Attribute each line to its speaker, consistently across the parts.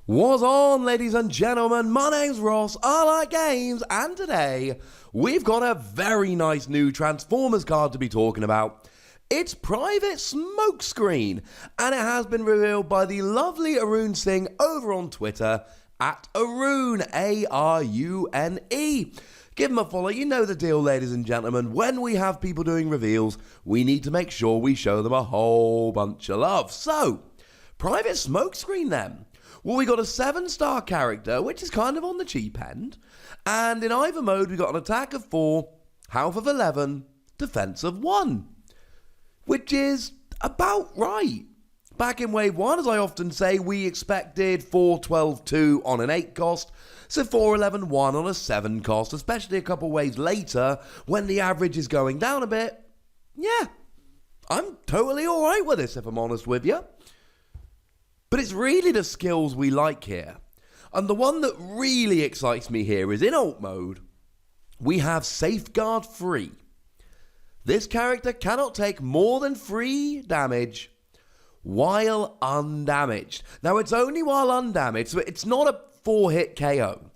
Speaker 1: What's on, ladies and gentlemen? My name's Ross, I like games, and today we've got a very nice new Transformers card to be talking about. It's Private Smokescreen, and it has been revealed by the lovely Arun Singh over on Twitter at Arun, A-R-U-N-E. Give him a follow, you know the deal, ladies and gentlemen. When we have people doing reveals, we need to make sure we show them a whole bunch of love. So, Private Smokescreen then. Well, we got a 7-star character, which is kind of on the cheap end. And in either mode, we got an attack of 4, health of 11, defense of 1. Which is about right. Back in Wave 1, as I often say, we expected 4, 12, 2 on an 8 cost. So 4, 11, 1 on a 7 cost, especially a couple waves later when the average is going down a bit. Yeah, I'm totally alright with this, if I'm honest with you. But it's really the skills we like here. And the one that really excites me here is in alt mode, we have Safeguard Free. This character cannot take more than 3 damage while undamaged. Now, it's only while undamaged, so it's not a 4-hit KO.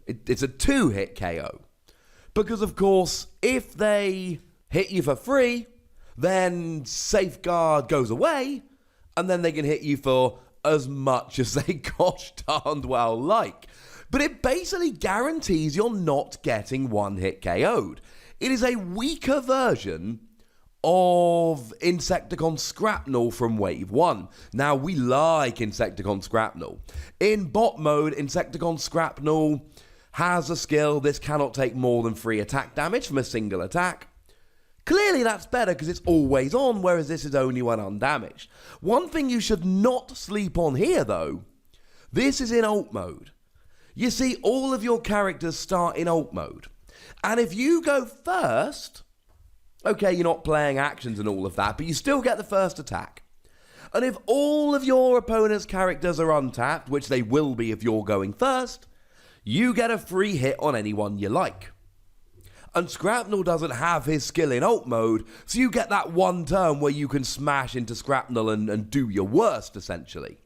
Speaker 1: It's a 2-hit KO. Because, of course, if they hit you for free, then Safeguard goes away, and then they can hit you for as much as they gosh darned well like. But it basically guarantees you're not getting 1-hit KO'd. It is a weaker version of Insecticon Scrapnel from Wave 1. Now, we like Insecticon Scrapnel. In bot mode, Insecticon Scrapnel has a skill. This cannot take more than 3 attack damage from a single attack. Clearly that's better because it's always on, whereas this is only when undamaged. One thing you should not sleep on here, though, this is in alt mode. You see, all of your characters start in alt mode. And if you go first, okay, you're not playing actions and all of that, but you still get the first attack. And if all of your opponent's characters are untapped, which they will be if you're going first, you get a free hit on anyone you like. And Scrapnel doesn't have his skill in alt mode, so you get that one turn where you can smash into Scrapnel and do your worst, essentially.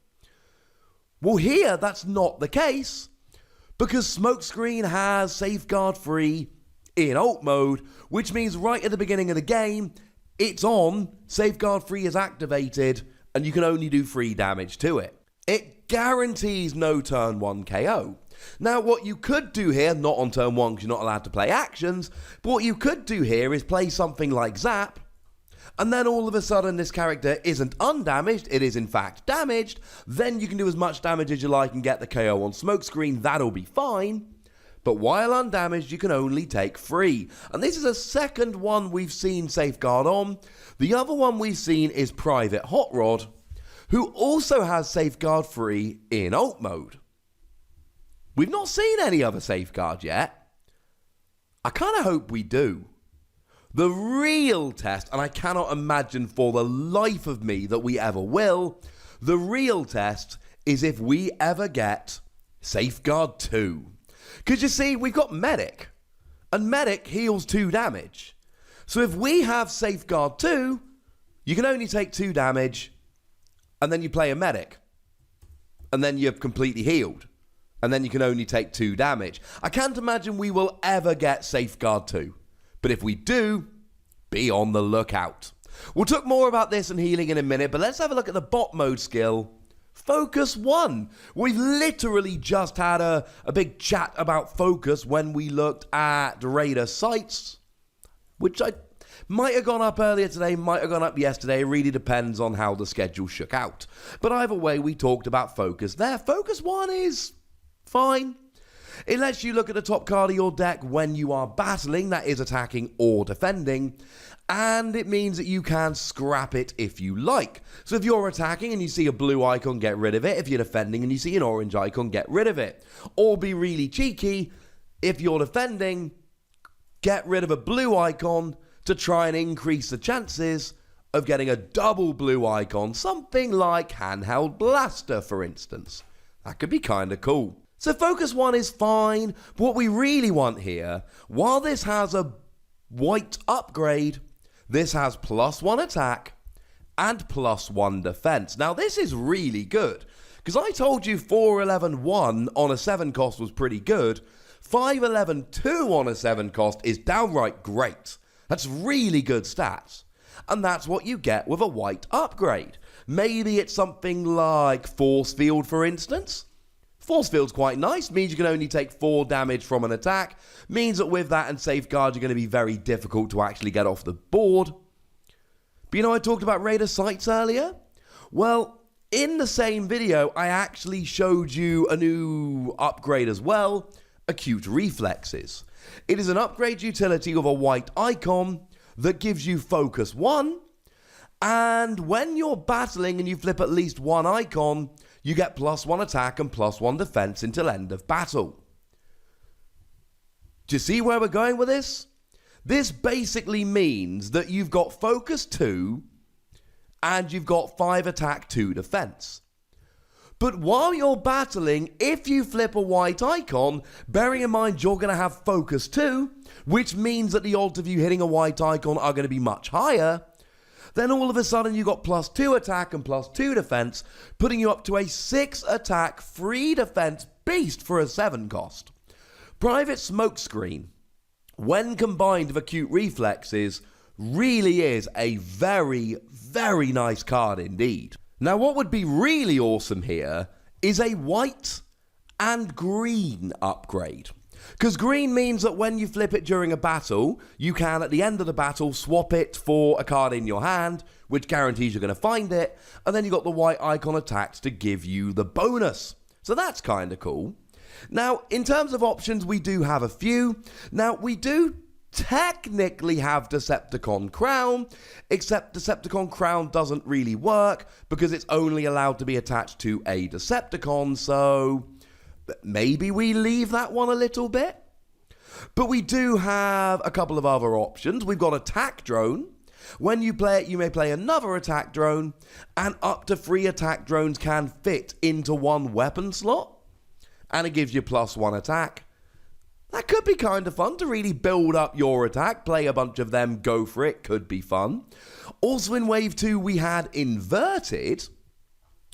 Speaker 1: Well, here, that's not the case, because Smokescreen has Safeguard Free in alt mode, which means right at the beginning of the game, it's on, Safeguard Free is activated, and you can only do 3 damage to it. It guarantees no turn 1 KO. Now, what you could do here, not on turn 1 because you're not allowed to play actions, but what you could do here is play something like Zap, and then all of a sudden this character isn't undamaged, it is in fact damaged, then you can do as much damage as you like and get the KO on Smokescreen, that'll be fine, but while undamaged you can only take 3. And this is a second one we've seen Safeguard on. The other one we've seen is Private Hot Rod, who also has Safeguard Free in alt mode. We've not seen any other Safeguard yet. I kind of hope we do. The real test, and I cannot imagine for the life of me that we ever will, the real test is if we ever get Safeguard 2. Because you see, we've got Medic, and Medic heals 2 damage. So if we have Safeguard 2, you can only take 2 damage, and then you play a Medic, and then you're completely healed. And then you can only take 2 damage. I can't imagine we will ever get Safeguard 2. But if we do, be on the lookout. We'll talk more about this and healing in a minute, but let's have a look at the bot mode skill, Focus 1. We've literally just had a big chat about Focus when we looked at Raider Sights, which I might have gone up earlier today, might have gone up yesterday. It really depends on how the schedule shook out. But either way, we talked about Focus there. Focus 1 is fine. It lets you look at the top card of your deck when you are battling, that is attacking or defending, and it means that you can scrap it if you like. So if you're attacking and you see a blue icon, get rid of it. If you're defending and you see an orange icon, get rid of it. Or be really cheeky, if you're defending, get rid of a blue icon to try and increase the chances of getting a double blue icon, something like Handheld Blaster, for instance. That could be kind of cool. So Focus 1 is fine, but what we really want here, while this has a white upgrade, this has +1 attack and +1 defense. Now this is really good, Because I told you 4-11-1 on a 7 cost was pretty good. 5-11-2 on a 7 cost is downright great. That's really good stats. And that's what you get with a white upgrade. Maybe it's something like Force Field, for instance. Force Field's quite nice, means you can only take 4 damage from an attack, means that with that and Safeguard you're going to be very difficult to actually get off the board. But you know I talked about Raider Sights earlier? Well, in the same video I actually showed you a new upgrade as well, Acute Reflexes. It is an upgrade utility with a white icon that gives you Focus 1, and when you're battling and you flip at least one icon, you get +1 attack and +1 defense until end of battle. Do you see where we're going with this? This basically means that you've got Focus 2 and you've got 5 attack, 2 defense. But while you're battling, if you flip a white icon, bearing in mind you're going to have Focus 2, which means that the odds of you hitting a white icon are going to be much higher, then all of a sudden you got +2 attack and +2 defense, putting you up to a 6 attack, 3 defense beast for a 7 cost. Private Smokescreen, when combined with Acute Reflexes, really is a very, very nice card indeed. Now what would be really awesome here is a white and green upgrade. Because green means that when you flip it during a battle, you can, at the end of the battle, swap it for a card in your hand, which guarantees you're going to find it, and then you got the white icon attacks to give you the bonus. So that's kind of cool. Now, in terms of options, we do have a few. Now, we do technically have Decepticon Crown, except Decepticon Crown doesn't really work because it's only allowed to be attached to a Decepticon, so maybe we leave that one a little bit. But we do have a couple of other options. We've got a Tac Drone. When you play it, you may play another attack drone, and up to 3 attack drones can fit into one weapon slot, and it gives you +1 attack. That could be kind of fun to really build up your attack, play a bunch of them, go for it, could be fun. Also in Wave 2 we had Inverted,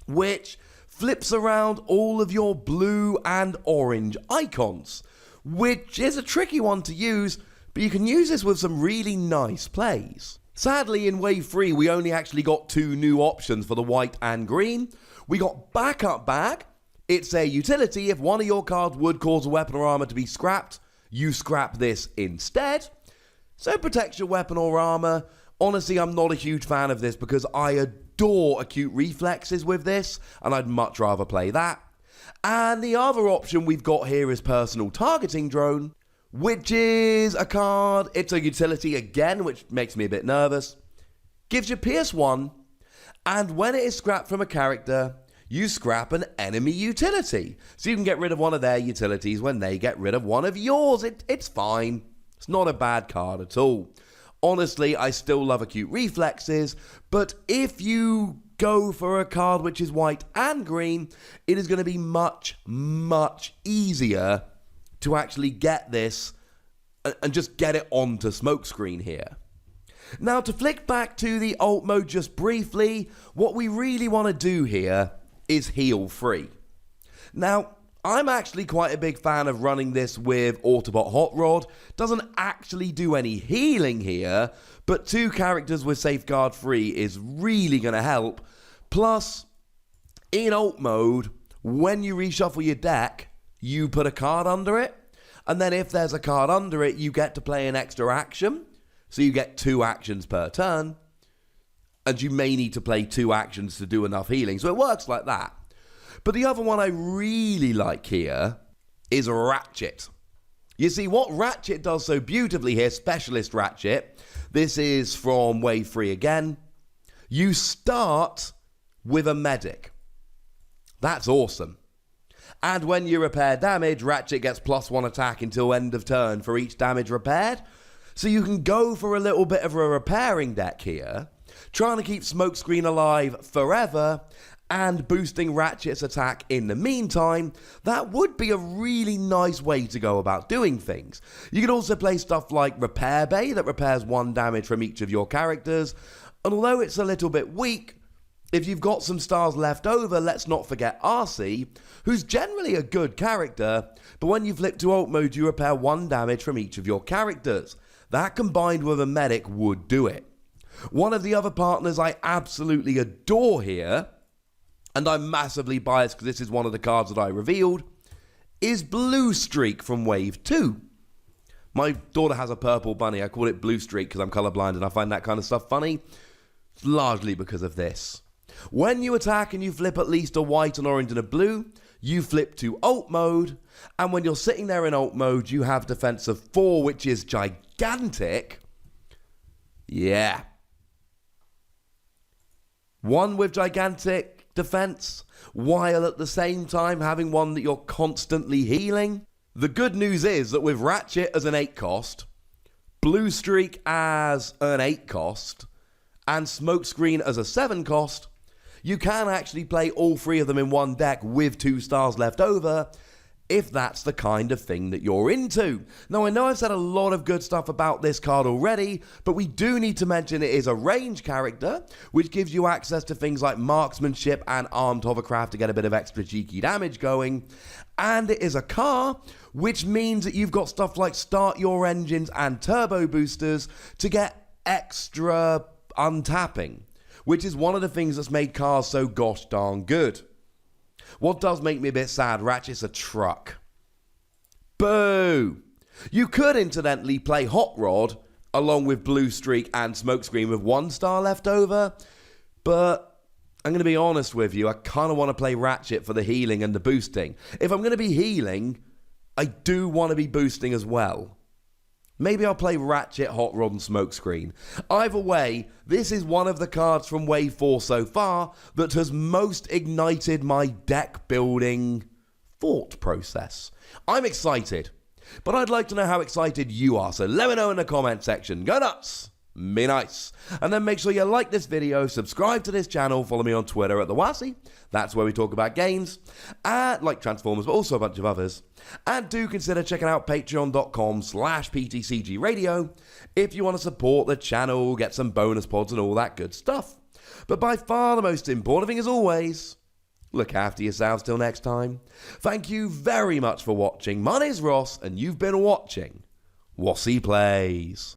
Speaker 1: which flips around all of your blue and orange icons, which is a tricky one to use, but you can use this with some really nice plays. Sadly, in Wave 3, we only actually got 2 new options for the white and green. We got Backup Bag. It's a utility. If one of your cards would cause a weapon or armor to be scrapped, you scrap this instead. So it protects your weapon or armor. Honestly, I'm not a huge fan of this because I adore Acute Reflexes with this, and I'd much rather play that. And the other option we've got here is Personal Targeting Drone, which is a card. It's a utility again, which makes me a bit nervous. Gives you Pierce 1, and when it is scrapped from a character, you scrap an enemy utility. So you can get rid of one of their utilities when they get rid of one of yours. It's fine. It's not a bad card at all. Honestly, I still love Acute Reflexes, but if you go for a card which is white and green, it is going to be much, much easier to actually get this and just get it onto Smokescreen here. Now, to flick back to the alt mode just briefly, what we really want to do here is heal free. Now, I'm actually quite a big fan of running this with Autobot Hot Rod. Doesn't actually do any healing here, but 2 characters with Safeguard free is really going to help. Plus, in alt mode, when you reshuffle your deck, you put a card under it, and then if there's a card under it, you get to play an extra action, so you get 2 actions per turn, and you may need to play 2 actions to do enough healing, so it works like that. But the other one I really like here is Ratchet. You see, what Ratchet does so beautifully here, Specialist Ratchet, this is from Wave 3 again, you start with a medic. That's awesome. And when you repair damage, Ratchet gets +1 attack until end of turn for each damage repaired. So you can go for a little bit of a repairing deck here, trying to keep Smokescreen alive forever, and boosting Ratchet's attack in the meantime. That would be a really nice way to go about doing things. You could also play stuff like Repair Bay that repairs 1 damage from each of your characters, and although it's a little bit weak, If you've got some stars left over, let's not forget RC, who's generally a good character, but when you flip to alt mode, you repair 1 damage from each of your characters. That combined with a medic would do it. One of the other partners I absolutely adore here, and I'm massively biased because this is one of the cards that I revealed, is Blue Streak from Wave 2. My daughter has a purple bunny. I call it Blue Streak because I'm colorblind and I find that kind of stuff funny. It's largely because of this. When you attack and you flip at least a white, an orange, and a blue, you flip to alt mode. And when you're sitting there in alt mode, you have defense of 4, which is gigantic. Yeah. 1 with gigantic defense, while at the same time having 1 that you're constantly healing. The good news is that with Ratchet as an 8 cost, Blue Streak as an 8 cost, and Smokescreen as a 7 cost, you can actually play all 3 of them in one deck with 2 stars left over, if that's the kind of thing that you're into. Now, I know I've said a lot of good stuff about this card already, but we do need to mention it is a range character, which gives you access to things like marksmanship and armed hovercraft to get a bit of extra cheeky damage going. And it is a car, which means that you've got stuff like start your engines and turbo boosters to get extra untapping, which is one of the things that's made cars so gosh darn good. What does make me a bit sad, Ratchet's a truck. Boo! You could incidentally play Hot Rod along with Blue Streak and Smokescreen with 1 star left over, but I'm going to be honest with you, I kind of want to play Ratchet for the healing and the boosting. If I'm going to be healing, I do want to be boosting as well. Maybe I'll play Ratchet, Hot Rod, and Smokescreen. Either way, this is one of the cards from Wave 4 so far that has most ignited my deck building thought process. I'm excited, but I'd like to know how excited you are, so let me know in the comment section. Go nuts! Be nice. And then make sure you like this video, subscribe to this channel, follow me on Twitter at the Wossy. That's where we talk about games, like Transformers, but also a bunch of others. And do consider checking out patreon.com/PTCGradio if you want to support the channel, get some bonus pods and all that good stuff. But by far the most important thing as always, look after yourselves till next time. Thank you very much for watching. My name's Ross, and you've been watching Wossy Plays.